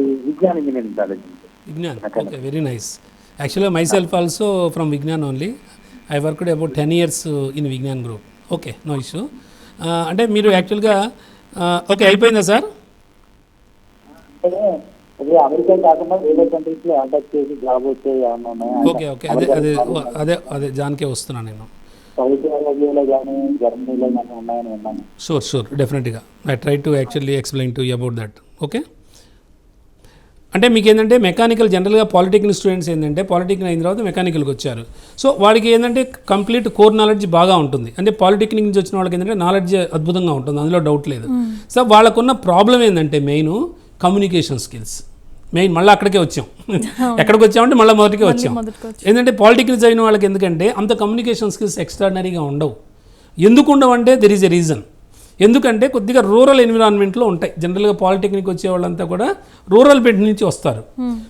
ఈ Vignan engineering college. Vignan. Okay, very nice. యాక్చువల్గా myself also from Vignan only. I worked about 10 years in Vignan group. Okay, no issue. అంటే మీరు యాక్చువల్గా ఓకే అయిపోయిందా సార్? అంటే ఇది అమెరికా కాకుండా వేరే కంట్రీస్ లో కాంటాక్ట్ చేసి జాబ్ వచ్చే ఏమన్నా ఉన్నాయా? ఓకే ఓకే, అదే అదే అదే అదే దానికే వస్తున్నాను నేను. సౌదీ అరేబియాలో కానీ జర్మనీలో కానీ ఉన్నాయని విన్నాను. షూర్ డెఫినెట్గా I try to actually explain to you about that. Okay, అంటే మీకు ఏంటంటే మెకానికల్ జనరల్గా పాలిటెక్నిక్ స్టూడెంట్స్ ఏంటంటే పాలిటెక్నిక్ అయిన తర్వాత మెకానికల్కి వచ్చారు. సో వాడికి ఏంటంటే కంప్లీట్ కోర్ నాలెడ్జ్ బాగా ఉంటుంది. అంటే పాలిటెక్నిక్ నుంచి వచ్చిన వాళ్ళకి ఏంటంటే నాలెడ్జ్ అద్భుతంగా ఉంటుంది, అందులో డౌట్ లేదు. సో వాళ్ళకున్న ప్రాబ్లం ఏంటంటే మెయిన్ కమ్యూనికేషన్ స్కిల్స్. మెయిన్ మళ్ళీ అక్కడికే వచ్చాం. ఎక్కడికి వచ్చామంటే మళ్ళీ మొదటికే వచ్చాం. ఏంటంటే పాలిటెక్నిక్ చదివిన వాళ్ళకి ఎందుకంటే అంత కమ్యూనికేషన్ స్కిల్స్ ఎక్స్ట్రాడినరీగా ఉండవు. ఎందుకు ఉండవంటే దెర్ ఈజ్ ఎ రీజన్. ఎందుకంటే కొద్దిగా రూరల్ ఎన్విరాన్మెంట్లో ఉంటాయి. జనరల్గా పాలిటెక్నిక్ వచ్చే వాళ్ళంతా కూడా రూరల్ బెడ్ నుంచి వస్తారు.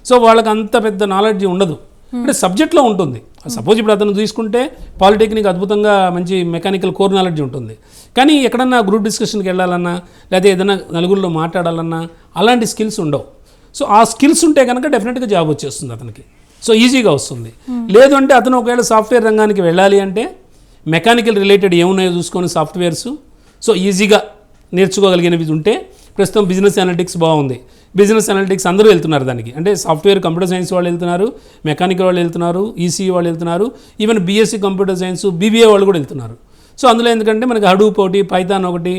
సో వాళ్ళకి అంత పెద్ద నాలెడ్జ్ ఉండదు. అంటే సబ్జెక్ట్లో ఉంటుంది. సపోజ్ ఇప్పుడు అతను తీసుకుంటే పాలిటెక్నిక్ అద్భుతంగా మంచి మెకానికల్ కోర్ నాలెడ్జ్ ఉంటుంది. కానీ ఎక్కడన్నా గ్రూప్ డిస్కషన్కి వెళ్ళాలన్నా లేదా ఏదైనా నలుగురిలో మాట్లాడాలన్నా అలాంటి స్కిల్స్ ఉండవు. సో ఆ స్కిల్స్ ఉంటే కనుక డెఫినెట్గా జాబ్ వచ్చేస్తుంది అతనికి. సో ఈజీగా వస్తుంది. లేదు అంటే అతను ఒకవేళ సాఫ్ట్వేర్ రంగానికి వెళ్ళాలి అంటే మెకానికల్ రిలేటెడ్ ఏమున్నాయో చూసుకొని సాఫ్ట్వేర్స్ సో ఈజీగా నేర్చుకోగలిగినవి ఉంటే, ప్రస్తుతం బిజినెస్ అనలిటిక్స్ బాగుంది. బిజినెస్ అనలిటిక్స్ అందరూ వెళ్తున్నారు దానికి. అంటే సాఫ్ట్వేర్ కంప్యూటర్ సైన్స్ వాళ్ళు వెళ్తున్నారు, మెకానికల్ వాళ్ళు వెళ్తున్నారు, ఈసీఈ వాళ్ళు వెళ్తున్నారు, even BSc computer science BBA వాళ్ళు కూడా వెళ్తున్నారు. సో అందులో ఎందుకంటే మనకి హడూప్ ఒకటి, పైథాన్ ఒకటి,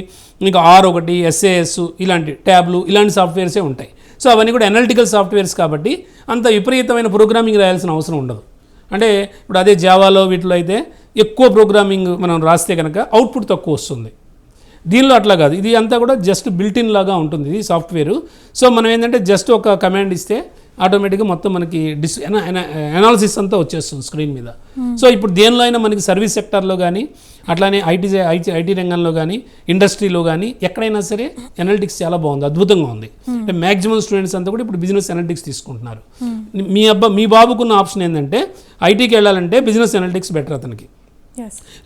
ఇంకా ఆర్ ఒకటి, ఎస్ఏఎస్ ఇలాంటి ట్యాబ్లు ఇలాంటి సాఫ్ట్వేర్సే ఉంటాయి. సో అవన్నీ కూడా అనలిటికల్ సాఫ్ట్వేర్స్ కాబట్టి అంత విపరీతమైన ప్రోగ్రామింగ్ రాయాల్సిన అవసరం ఉండదు. అంటే ఇప్పుడు అదే జావాలో వీటిలో అయితే ఎక్కువ ప్రోగ్రామింగ్ మనం రాస్తే కనుక అవుట్పుట్ తక్కువ వస్తుంది. దీనిలో అట్లా కాదు. ఇది అంతా కూడా జస్ట్ బిల్టిన్ లాగా ఉంటుంది ఇది సాఫ్ట్వేరు. సో మనం ఏంటంటే జస్ట్ ఒక కమాండ్ ఇస్తే ఆటోమేటిక్గా మొత్తం మనకి అనాలిసిస్ అంతా వచ్చేస్తుంది స్క్రీన్ మీద. సో ఇప్పుడు దేనిలో అయినా మనకి సర్వీస్ సెక్టార్లో కానీ అట్లానే ఐటీ రంగంలో కానీ ఇండస్ట్రీలో కానీ ఎక్కడైనా సరే అనలిటిక్స్ చాలా బాగుంది, అద్భుతంగా ఉంది. అంటే మ్యాక్సిమం స్టూడెంట్స్ అంతా కూడా ఇప్పుడు బిజినెస్ అనలిటిక్స్ తీసుకుంటున్నారు. మీ బాబుకున్న ఆప్షన్ ఏంటంటే ఐటీకి వెళ్ళాలంటే బిజినెస్ అనలిటిక్స్ బెటర్ అతనికి.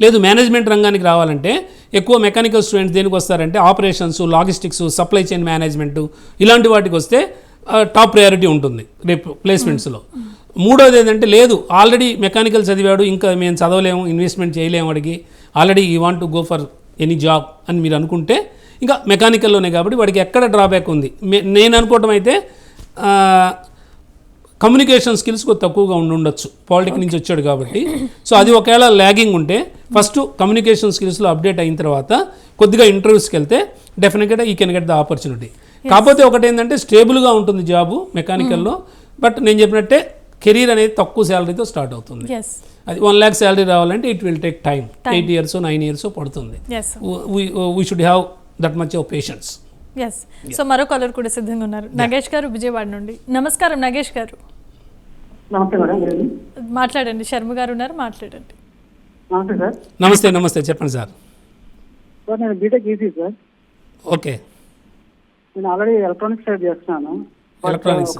లేదు మేనేజ్మెంట్ రంగానికి రావాలంటే ఎక్కువ మెకానికల్ స్టూడెంట్స్ దేనికి వస్తారంటే operations, logistics, supply chain management ఇలాంటి వాటికి వస్తే టాప్ ప్రయారిటీ ఉంటుంది రేపు ప్లేస్మెంట్స్లో. మూడోది ఏంటంటే లేదు ఆల్రెడీ మెకానికల్ చదివాడు, ఇంకా మేము చదవలేము, ఇన్వెస్ట్మెంట్ చేయలేము, వాడికి ఆల్రెడీ ఈ want to go for any job అని మీరు అనుకుంటే ఇంకా మెకానికల్లోనే కాబట్టి వాడికి ఎక్కడ డ్రాబ్యాక్ ఉంది. నేను అనుకోవటం అయితే కమ్యూనికేషన్ స్కిల్స్ కొద్ది తక్కువగా ఉండొచ్చు పాలిటెక్నిక్ నుంచి వచ్చాడు కాబట్టి. సో అది ఒకవేళ ల్యాగింగ్ ఉంటే ఫస్ట్ కమ్యూనికేషన్ స్కిల్స్లో అప్డేట్ అయిన తర్వాత కొద్దిగా ఇంటర్వ్యూస్కి వెళ్తే డెఫినెట్గా ఈ కెన్ గెట్ ద ఆపర్చునిటీ. కాకపోతే ఒకటి ఏంటంటే స్టేబుల్గా ఉంటుంది జాబు మెకానికల్లో. బట్ నేను చెప్పినట్టే కెరీర్ అనేది తక్కువ శాలరీతో స్టార్ట్ అవుతుంది. అది 1 lakh శాలరీ రావాలంటే it will take time. 8 years 9 years పడుతుంది. We should have that much of patience. So మరో కాలర్ కూడా సిద్ధంగా ఉన్నారు. నగేష్ గారు విజయవాడ నుండి. నమస్కారం నగేష్ గారు. నమస్తే మేడం. మాట్లాడండి. శర్మ గారు ఉన్నారు, మాట్లాడండి. నమస్తే సార్. నమస్తే చెప్పండి సార్. సార్ నేను బీటెక్ ఈసీ సార్. ఓకే, నేను ఆల్రెడీ ఎలక్ట్రానిక్స్ సైడ్ చేస్తున్నాను. ఎలక్ట్రానిక్స్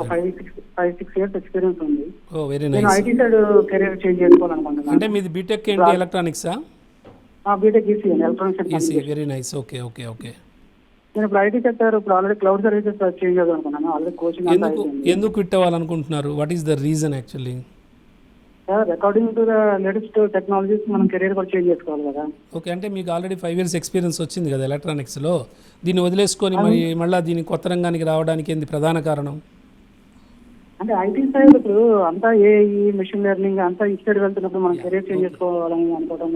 5-6 years ఎక్స్పీరియన్స్ ఉంది. ఓ వెరీ నేను nice. IT side career change చేసుకోవాలనుకుంటున్నాను. అంటే మీది బీటెక్ ఏంటి? ఎలక్ట్రానిక్సా? బీటెక్ ఈసీ అండి, electronics. EC, very nice. Okay okay okay. నేను ఇప్పుడు ఐటీ సెక్టర్ ఇప్పుడు ఆల్రెడీ క్లౌడ్ సర్వీసెస్ చేంజ్ చేయాలనుకున్నాను. ఆల్రెడీ కోచింగ్ ఎందుకు క్విట్ అవ్వాలనుకుంటున్నారు? What is the reason actually? Sir according to the latest technologies మనం కెరీర్ కూడా చేంజ్ చేసుకోవాలి కదా. ఓకే, అంటే మీకు ఆల్రెడీ 5 years ఎక్స్పీరియన్స్ వచ్చింది కదా ఎలక్ట్రానిక్స్లో. దీన్ని వదిలేసుకొని మరి మళ్ళీ దీని కొత్త రంగానికి రావడానికి ఏంది ప్రధాన కారణం? అంటే ఐటీ సైడ్ ఇప్పుడు అంతా ఏఐ, మెషిన్ లెర్నింగ్ అంతా ఈ సైడ్ వెళ్తున్నప్పుడు మనం కెరీర్ చేంజ్ చేసుకోవాలని అనుకోవడం.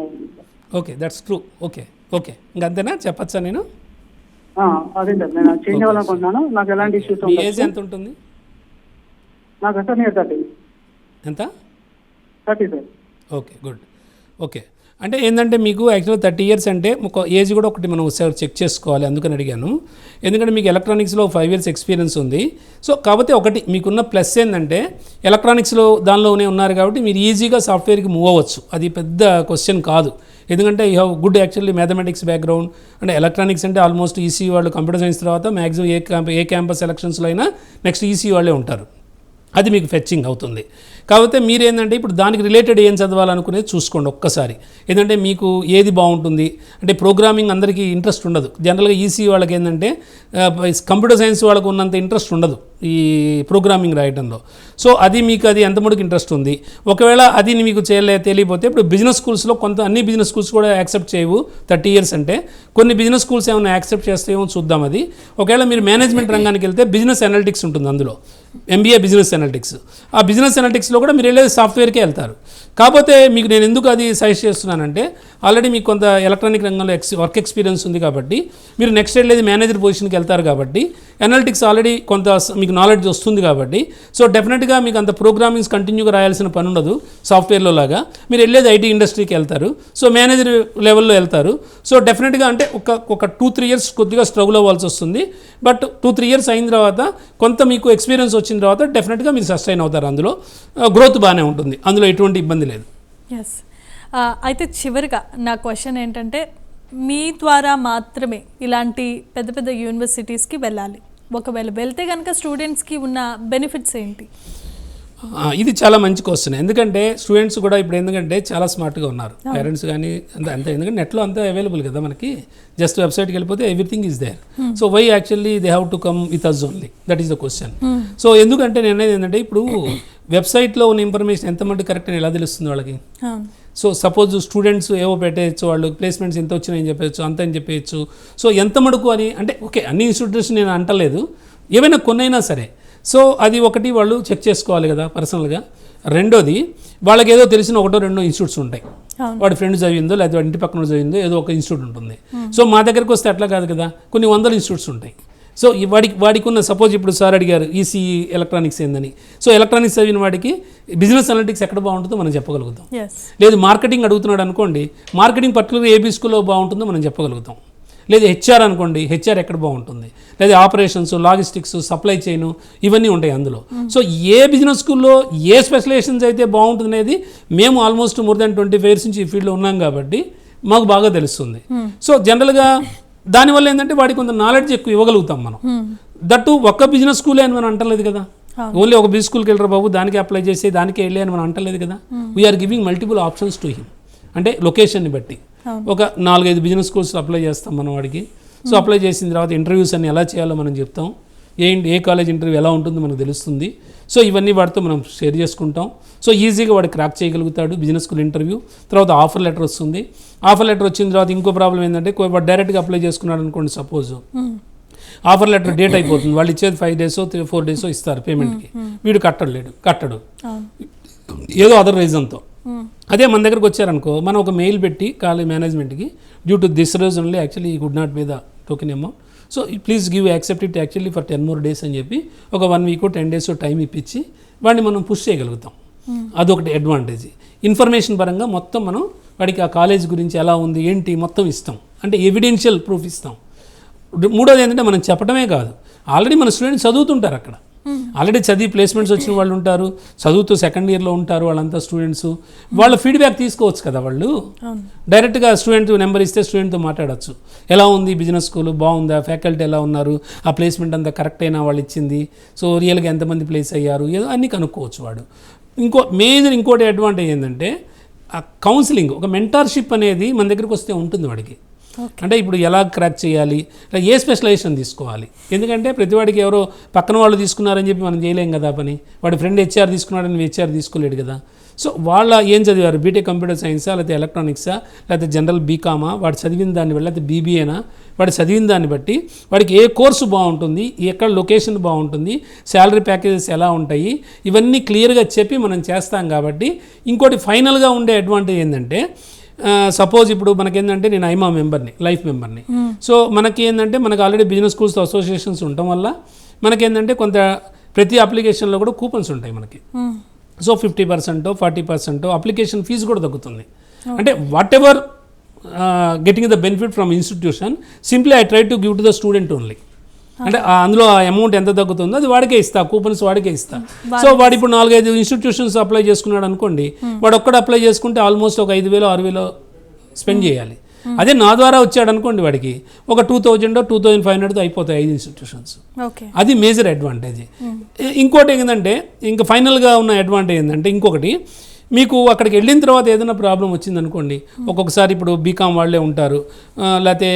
Okay, that's true. Okay okay, ఇంకంతేనా చెప్పచ్చా నేను? అదే సార్, నేను చేంజ్ అవ్వాలనుకుంటున్నాను. నాకు ఎలాంటి ఇష్యూస్? మీ ఏజ్ ఎంత ఉంటుంది? నాకు సార్ నియర్ 30. ఎంత? 30 సార్. Okay, good. ఓకే, అంటే ఏంటంటే మీకు యాక్చువల్గా 30 years అంటే ఒక ఏజ్ కూడా ఒకటి మనం ఒకసారి చెక్ చేసుకోవాలి, అందుకని అడిగాను. ఎందుకంటే మీకు ఎలక్ట్రానిక్స్లో 5 years ఎక్స్పీరియన్స్ ఉంది. సో కాకపోతే ఒకటి మీకున్న ప్లస్ ఏంటంటే ఎలక్ట్రానిక్స్లో దానిలోనే ఉన్నారు కాబట్టి మీరు ఈజీగా సాఫ్ట్వేర్కి మూవ్ అవ్వచ్చు. అది పెద్ద క్వశ్చన్ కాదు. ఎందుకంటే you have good actually mathematics background. అంటే ఎలక్ట్రానిక్స్ అంటే ఆల్మోస్ట్ ఈసీ వాళ్ళు కంప్యూటర్ సైన్స్ తర్వాత మ్యాక్సిమం ఏ క్యాంపస్ సెలక్షన్స్లో అయినా నెక్స్ట్ ఈసీ వాళ్ళే ఉంటారు. అది మీకు ఫెచ్చింగ్ అవుతుంది. కాకపోతే మీరేంటంటే ఇప్పుడు దానికి రిలేటెడ్ ఏం చదవాలనుకునేది చూసుకోండి ఒక్కసారి. ఏంటంటే మీకు ఏది బాగుంటుంది అంటే ప్రోగ్రామింగ్ అందరికీ ఇంట్రెస్ట్ ఉండదు. జనరల్గా ఈసీ వాళ్ళకి ఏంటంటే కంప్యూటర్ సైన్స్ వాళ్ళకు ఉన్నంత ఇంట్రెస్ట్ ఉండదు ఈ ప్రోగ్రామింగ్ రాయడంలో. సో అది మీకు అది ఎంత మటుకు ఇంట్రెస్ట్ ఉంది. ఒకవేళ అది మీకు తెలియకపోతే ఇప్పుడు బిజినెస్ స్కూల్స్లో అన్ని బిజినెస్ స్కూల్స్ కూడా యాక్సెప్ట్ చేయవు 30 years అంటే. కొన్ని బిజినెస్ స్కూల్స్ ఏమైనా యాక్సెప్ట్ చేస్తాయేమో చూద్దాం అది. ఒకవేళ మీరు మేనేజ్మెంట్ రంగానికి వెళ్తే బిజినెస్ అనలిటిక్స్ ఉంటుంది అందులో, MBA బిజినెస్ అనలిటిక్స్. ఆ బిజినెస్ అనలిటిక్స్లో కూడా మీరు వెళ్ళేది సాఫ్ట్వేర్కే వెళ్తారు. కాకపోతే మీకు నేను ఎందుకు అది సజెస్ట్ చేస్తున్నానంటే ఆల్రెడీ మీకు కొంత ఎలక్ట్రానిక్ రంగంలో వర్క్ ఎక్స్పీరియన్స్ ఉంది కాబట్టి మీరు నెక్స్ట్ వెళ్ళేది మేనేజర్ పొజిషన్కి వెళ్తారు కాబట్టి అనలిటిక్స్ ఆల్రెడీ కొంత మీకు నాలెడ్జ్ వస్తుంది కాబట్టి సో డెఫినెట్గా మీకు అంత ప్రోగ్రామింగ్స్ కంటిన్యూగా రాయాల్సిన పని ఉండదు సాఫ్ట్వేర్లో లాగా. మీరు వెళ్ళేది IT ఇండస్ట్రీకి వెళ్తారు, సో మేనేజర్ లెవెల్లో వెళ్తారు. సో డెఫినెట్గా అంటే ఒక 2-3 years కొద్దిగా స్ట్రగుల్ అవ్వాల్సి వస్తుంది. బట్ 2-3 years అయిన తర్వాత కొంత మీకు ఎక్స్పీరియన్స్ వచ్చిన తర్వాత డెఫినెట్గా మీరు సస్టైన్ అవుతారు. అందులో గ్రోత్ బాగానే ఉంటుంది, అందులో ఎటువంటి ఇబ్బంది లేదు. ఎస్. అయితే చివరిగా నా క్వశ్చన్ ఏంటంటే మీ ద్వారా మాత్రమే ఇలాంటి పెద్ద పెద్ద యూనివర్సిటీస్కి వెళ్ళాలి, ఒకవేళ వెళ్తే కనుక స్టూడెంట్స్కి ఉన్న బెనిఫిట్స్ ఏంటి? ఇది చాలా మంచి క్వశ్చన్. ఎందుకంటే స్టూడెంట్స్ కూడా ఇప్పుడు ఎందుకంటే చాలా స్మార్ట్గా ఉన్నారు, పేరెంట్స్ కానీ అంతే. ఎందుకంటే నెట్లో అంతా అవైలబుల్ కదా మనకి, జస్ట్ వెబ్సైట్కి వెళ్ళిపోతే everything is there. So why actually they have to come with us only, that is the question. So ఎందుకంటే నేను అనేది ఏంటంటే ఇప్పుడు వెబ్సైట్లో ఉన్న ఇన్ఫర్మేషన్ ఎంత మటుకు కరెక్ట్ అని ఎలా తెలుస్తుంది వాళ్ళకి? సో సపోజ్ స్టూడెంట్స్ ఏవో పెట్టేయచ్చు, వాళ్ళు ప్లేస్మెంట్స్ ఎంత వచ్చినాయని చెప్పచ్చు, అంత అని చెప్పేయచ్చు. సో ఎంత మటుకు అని అంటే ఓకే అన్ని ఇన్స్టిట్యూట్స్ నేను అంటలేదు, ఏమైనా కొన్నైనా సరే. సో అది ఒకటి వాళ్ళు చెక్ చేసుకోవాలి కదా పర్సనల్గా. రెండోది వాళ్ళకి ఏదో తెలిసిన 1-2 ఇన్స్టిట్యూట్స్ ఉంటాయి, వాడి ఫ్రెండ్ చదివిందో లేదా వాడి ఇంటి పక్కన చదివిందో ఏదో ఒక ఇన్స్టిట్యూట్ ఉంటుంది. సో మా దగ్గరికి వస్తే అట్లా కాదు కదా, కొన్ని 100 ఇన్స్టిట్యూట్స్ ఉంటాయి. సో వాడికి ఉన్న సపోజ్ ఇప్పుడు సార్ అడిగారు ఈసీఈ ఎలక్ట్రానిక్స్ ఏందని. సో ఎలక్ట్రానిక్స్ చదివిన వాడికి బిజినెస్ అనలిటిక్స్ ఎక్కడ బాగుంటుందో మనం చెప్పగలుగుతాం. లేదు మార్కెటింగ్ అడుగుతున్నాడు అనుకోండి, మార్కెటింగ్ పర్టికులర్ ఏబీ స్కూల్లో బాగుంటుందో మనం చెప్పగలుగుతాం. లేదు హెచ్ఆర్ అనుకోండి, హెచ్ఆర్ ఎక్కడ బాగుంటుంది. లేదా ఆపరేషన్స్, లాజిస్టిక్స్, సప్లై చైన్ ఇవన్నీ ఉంటాయి అందులో. సో ఏ బిజినెస్ స్కూల్లో ఏ స్పెషలైజేషన్స్ అయితే బాగుంటుంది అనేది మేము ఆల్మోస్ట్ మోర్ దాన్ 25 years నుంచి ఈ ఫీల్డ్లో ఉన్నాం కాబట్టి మాకు బాగా తెలుస్తుంది. సో జనరల్గా దానివల్ల ఏంటంటే వాడికి కొంత నాలెడ్జ్ ఎక్కువ ఇవ్వగలుగుతాం మనం. దట్టు ఒక్క బిజినెస్ స్కూలే అని మనం అంటలేదు కదా, ఓన్లీ ఒక బిజినెస్ స్కూల్కి వెళ్ళరా బాబు దానికి అప్లై చేసి దానికి వెళ్ళి అని మనం అంటలేదు కదా. We are giving multiple options to him. అంటే లొకేషన్ని బట్టి ఒక 4-5 బిజినెస్ స్కూల్స్ అప్లై చేస్తాం మనం వాడికి. సో అప్లై చేసిన తర్వాత ఇంటర్వ్యూస్ అన్ని ఎలా చేయాలో మనం చెప్తాం, ఏ కాలేజ్ ఇంటర్వ్యూ ఎలా ఉంటుందో మనకు తెలుస్తుంది. సో ఇవన్నీ వాడితో మనం షేర్ చేసుకుంటాం. సో ఈజీగా వాడు క్రాక్ చేయగలుగుతాడు బిజినెస్ స్కూల్ ఇంటర్వ్యూ. తర్వాత ఆఫర్ లెటర్ వస్తుంది. ఆఫర్ లెటర్ వచ్చిన తర్వాత ఇంకో ప్రాబ్లం ఏంటంటే వాడు డైరెక్ట్గా అప్లై చేసుకున్నాడు అనుకోండి, సపోజ్ ఆఫర్ లెటర్ డేట్ అయిపోతుంది, వాళ్ళు ఇచ్చేది 5 days 4 days ఇస్తారు పేమెంట్కి. వీడు కట్టడు ఏదో అదర్ రీజన్తో. అదే మన దగ్గరకు వచ్చారనుకో, మనం ఒక మెయిల్ పెట్టి కాలేజ్ మేనేజ్మెంట్కి due to this reason only actually he could not be the token amount, so please give accept it actually for 10 more days అని చెప్పి ఒక 1 week 10 days టైం ఇప్పించి వాడిని మనం పుష్ చేయగలుగుతాం. అదొకటి అడ్వాంటేజ్. ఇన్ఫర్మేషన్ పరంగా మొత్తం మనం వాడికి ఆ కాలేజ్ గురించి ఎలా ఉంది ఏంటి మొత్తం ఇస్తాం, అంటే ఎవిడెన్షియల్ ప్రూఫ్ ఇస్తాం. మూడోది ఏంటంటే మనం చెప్పడమే కాదు, ఆల్రెడీ మన స్టూడెంట్స్ చదువుతుంటారు అక్కడ, ఆల్రెడీ చదివి ప్లేస్మెంట్స్ వచ్చిన వాళ్ళు ఉంటారు, చదువుతూ 2nd year ఉంటారు వాళ్ళంతా స్టూడెంట్స్. వాళ్ళ ఫీడ్బ్యాక్ తీసుకోవచ్చు కదా, వాళ్ళు డైరెక్ట్గా స్టూడెంట్ నెంబర్ ఇస్తే స్టూడెంట్తో మాట్లాడచ్చు. ఎలా ఉంది బిజినెస్ స్కూల్, బాగుందా, ఫ్యాకల్టీ ఎలా ఉన్నారు, ఆ ప్లేస్మెంట్ అంతా కరెక్ట్ అయినా వాళ్ళు ఇచ్చింది, సో రియల్గా ఎంతమంది ప్లేస్ అయ్యారు, ఏదో అన్నీ కనుక్కోవచ్చు వాడు. ఇంకోటి అడ్వాంటేజ్ ఏంటంటే ఆ కౌన్సిలింగ్, ఒక మెంటార్షిప్ అనేది మన దగ్గరికి వస్తే ఉంటుంది వాడికి. అంటే ఇప్పుడు ఎలా క్రాక్ చేయాలి, ఏ స్పెషలైజేషన్ తీసుకోవాలి. ఎందుకంటే ప్రతివాడికి ఎవరో పక్కన వాళ్ళు తీసుకున్నారని చెప్పి మనం చేయలేం కదా పని. వాడి ఫ్రెండ్ హెచ్ఆర్ తీసుకున్నాడని హెచ్ఆర్ తీసుకోలేడు కదా. సో వాళ్ళ ఏం చదివారు, బీటెక్ కంప్యూటర్ సైన్సా, లేకపోతే ఎలక్ట్రానిక్సా, లేకపోతే జనరల్ బీకామా, వాడు చదివిన దాన్ని బట్టి, లేకపోతే బీబీఏనా, వాడు చదివిన దాన్ని బట్టి వాడికి ఏ కోర్సు బాగుంటుంది, ఎక్కడ లొకేషన్ బాగుంటుంది, శాలరీ ప్యాకేజెస్ ఎలా ఉంటాయి, ఇవన్నీ క్లియర్గా చెప్పి మనం చేస్తాం. కాబట్టి ఇంకోటి ఫైనల్గా ఉండే అడ్వాంటేజ్ ఏంటంటే సపోజ్ ఇప్పుడు మనకేంటంటే నేను ఐమా మెంబర్ని, లైఫ్ మెంబర్ని. సో మనకి ఏంటంటే మనకు ఆల్రెడీ బిజినెస్ స్కూల్స్తో అసోసియేషన్స్ ఉండటం వల్ల మనకేంటంటే కొంత ప్రతి అప్లికేషన్లో కూడా కూపన్స్ ఉంటాయి మనకి. సో 50% 40% అప్లికేషన్ ఫీజు కూడా తగ్గుతుంది. అంటే what ever getting the benefit from institution, simply I try to give to the student only. అంటే అందులో ఆ అమౌంట్ ఎంత తగ్గుతుందో అది వాడికే ఇస్తా, కూపన్స్ వాడికే ఇస్తా. సో వాడు ఇప్పుడు 4-5 ఇన్స్టిట్యూషన్స్ అప్లై చేసుకున్నాడు అనుకోండి, వాడు ఒక్కడ అప్లై చేసుకుంటే ఆల్మోస్ట్ ఒక 5,000 6,000 స్పెండ్ చేయాలి. అదే నా ద్వారా వచ్చాడు అనుకోండి వాడికి ఒక 2000 2500 అయిపోతాయి 5 ఇన్స్టిట్యూషన్స్. ఓకే. అది మేజర్ అడ్వాంటేజ్. ఇంకోటి ఏంటంటే ఇంకా ఫైనల్గా ఉన్న అడ్వాంటేజ్ ఏంటంటే ఇంకొకటి, మీకు అక్కడికి వెళ్ళిన తర్వాత ఏదైనా ప్రాబ్లం వచ్చిందనుకోండి, ఒక్కొక్కసారి ఇప్పుడు బీకామ్ వాళ్ళే ఉంటారు, లేకపోతే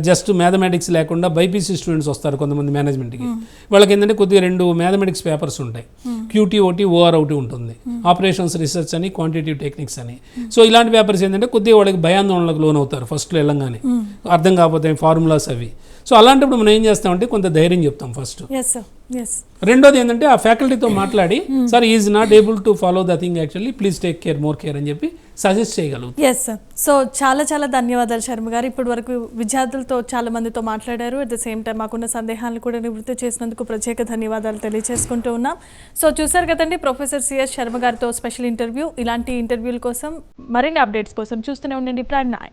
జస్ట్ మ్యాథమెటిక్స్ లేకుండా బైపీసీ స్టూడెంట్స్ వస్తారు కొంతమంది మేనేజ్మెంట్కి. వాళ్ళకి ఏంటంటే కొద్దిగా 2 మ్యాథమెటిక్స్ పేపర్స్ ఉంటాయి, క్యూటీ ఒకటి ఓఆర్ ఒకటి ఉంటుంది, ఆపరేషన్స్ రీసెర్చ్ అని క్వాంటిటేటివ్ టెక్నిక్స్ అని. సో ఇలాంటి పేపర్స్ ఏంటంటే కొద్దిగా వాళ్ళకి భయాందోళనలకు లోన్ అవుతారు ఫస్ట్లో వెళ్ళంగానే, అర్థం కాకపోతే ఫార్ములాస్ అవి. సో అలాంటప్పుడు మనం ఏం చేస్తామంటే కొంత ధైర్యం చెప్తాం ఫస్ట్. రెండోది ఏంటంటే ఆ ఫ్యాకల్టీతో మాట్లాడి sir is not able to follow the thing actually, please take care, more care అని చెప్పి సజెస్ట్ చేయగలుగుతాం. Yes sir. సో చాలా చాలా ధన్యవాదాలు శర్మ గారు. ఇప్పటి వరకు విద్యార్థులతో చాలా మందితో మాట్లాడారు. అట్ ద సేమ్ టైం మాకున్న సందేహాలను కూడా నివృత్తి చేసినందుకు ప్రత్యేక ధన్యవాదాలు తెలియజేసుకుంటూ ఉన్నాం. సో చూసారు కదండి ప్రొఫెసర్ సిఎస్ శర్మ గారితో స్పెషల్ ఇంటర్వ్యూ. ఇలాంటి ఇంటర్వ్యూల కోసం మరిన్ని అప్డేట్స్ కోసం చూస్తూనే ఉండండి ప్రైమ్ 9.